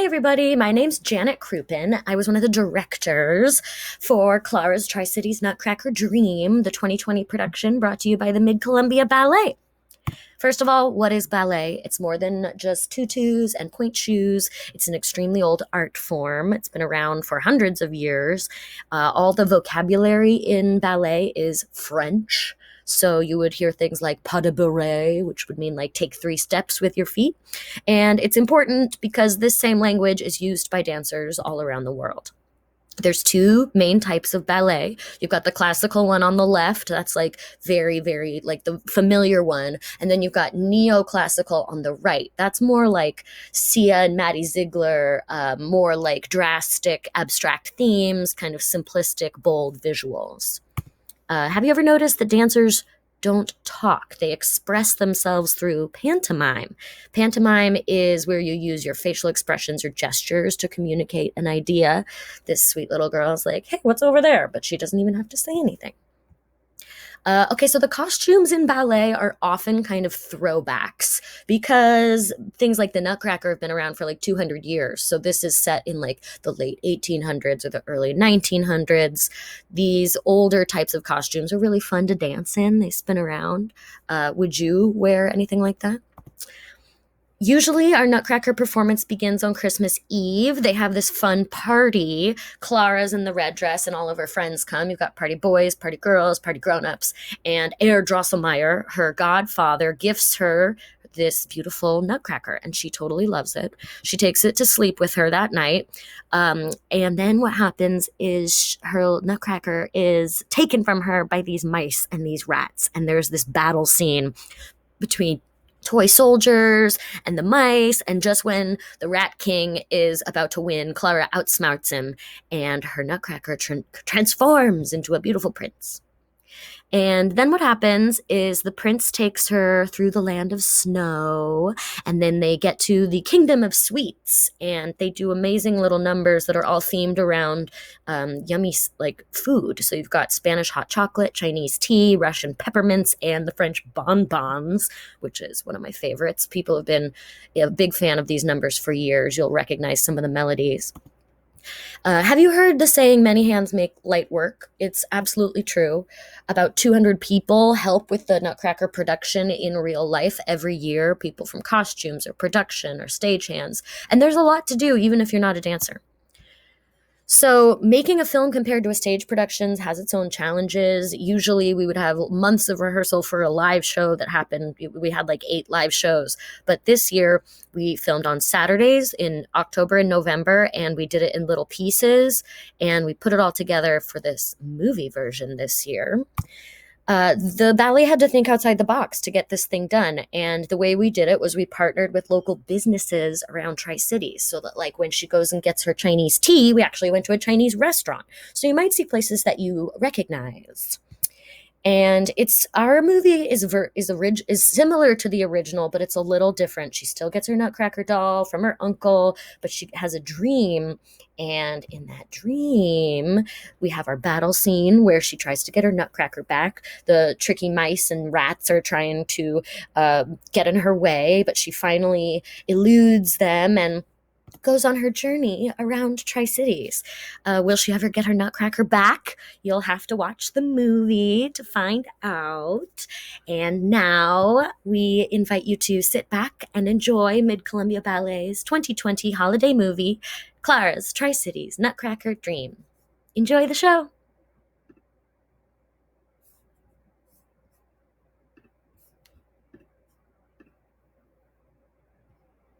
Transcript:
Hi, everybody. My name's Janet Crouppen. I was one of the directors for Clara's Tri-Cities Nutcracker Dream, the 2020 production brought to you by the Mid-Columbia Ballet. First of all, what is ballet? It's more than just tutus and point shoes. It's an extremely old art form. It's been around for hundreds of years. All the vocabulary in ballet is French. So you would hear things like pas de bourrée, which would mean like take 3 steps with your feet. And it's important because this same language is used by dancers all around the world. There's 2 main types of ballet. You've got the classical one on the left. That's like very like the familiar one. And then you've got neoclassical on the right. That's more like Sia and Maddie Ziegler, more like drastic, abstract themes, kind of simplistic, bold visuals. Have you ever noticed that dancers don't talk? They express themselves through pantomime. Pantomime is where you use your facial expressions or gestures to communicate an idea. This sweet little girl is like, hey, what's over there? But she doesn't even have to say anything. Okay, so the costumes in ballet are often kind of throwbacks because things like the Nutcracker have been around for like 200 years. So this is set in like the late 1800s or the early 1900s. These older types of costumes are really fun to dance in. They spin around. Would you wear anything like that? Usually our Nutcracker performance begins on Christmas Eve. They have this fun party. Clara's in the red dress and all of her friends come. You've got party boys, party girls, party grown-ups. And Herr Drosselmeyer, her godfather, gifts her this beautiful Nutcracker, and she totally loves it. She takes it to sleep with her that night. And then what happens is her Nutcracker is taken from her by these mice and these rats. And there's this battle scene between toy soldiers and the mice, and just when the Rat King is about to win, Clara outsmarts him, and her Nutcracker transforms into a beautiful prince. And then what happens is the prince takes her through the land of snow, and then they get to the kingdom of sweets, and they do amazing little numbers that are all themed around yummy like food. So you've got Spanish hot chocolate, Chinese tea, Russian peppermints, and the French bonbons, which is one of my favorites. People have been a big fan of these numbers for years. You'll recognize some of the melodies. Have you heard the saying, many hands make light work? It's absolutely true. About 200 people help with the Nutcracker production in real life every year, people from costumes or production or stagehands. And there's a lot to do, even if you're not a dancer. So making a film compared to a stage production has its own challenges. Usually we would have months of rehearsal for a live show that happened. We had like 8 live shows. But this year we filmed on Saturdays in October and November, and we did it in little pieces, and we put it all together for this movie version this year. The ballet had to think outside the box to get this thing done. And the way we did it was we partnered with local businesses around Tri-Cities, so that like when she goes and gets her Chinese tea, we actually went to a Chinese restaurant. So you might see places that you recognize. And our movie is similar to the original, but it's a little different. She still gets her Nutcracker doll from her uncle, but she has a dream. And in that dream, we have our battle scene where she tries to get her Nutcracker back. The tricky mice and rats are trying to get in her way, but she finally eludes them and goes on her journey around Tri-Cities. Will she ever get her Nutcracker back? You'll have to watch the movie to find out. And now we invite you to sit back and enjoy Mid-Columbia Ballet's 2020 holiday movie, Clara's Tri-Cities Nutcracker Dream. Enjoy the show.